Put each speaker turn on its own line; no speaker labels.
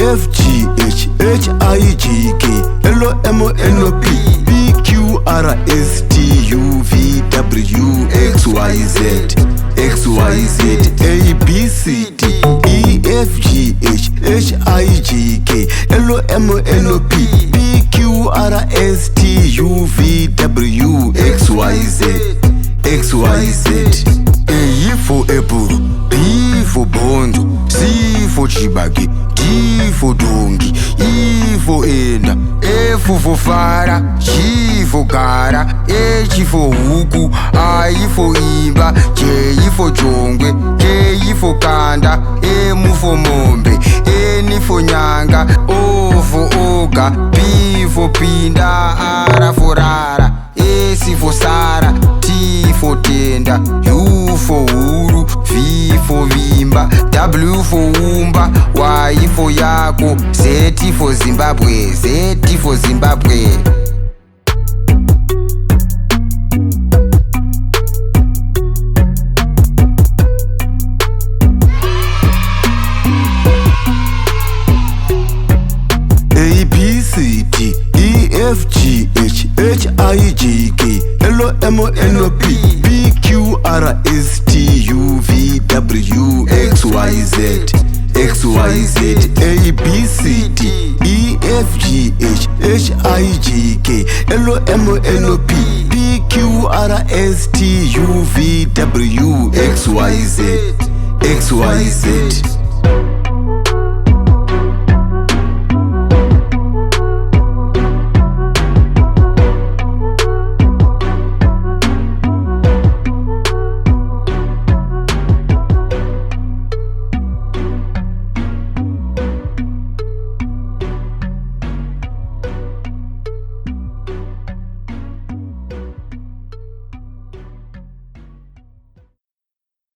F G H H I J K L O M N O P P Q R S T U V W X Y Z A B C D E F G H H I J K L O M N O P P Q R S T U V W X Y Z A for apple, B for bond, C for chibagi, D for donkey, E for ena, F for fara, G for gara, H for huku, I for imba, J for jongwe, K for kanda, M for mombe, N for nyanga, O for oga, P for pinda, R for rara, S for sara, T for tenda, U for uru, V for vimba, W for umba, Y for yako, Z for Zimbabwe, Z for Zimbabwe. A B C D E F G H H I J K L O M N O P P Q R S T U V W X Y Z A B C D E F G H H I J K L O M N O P P Q R S T U V W X Y Z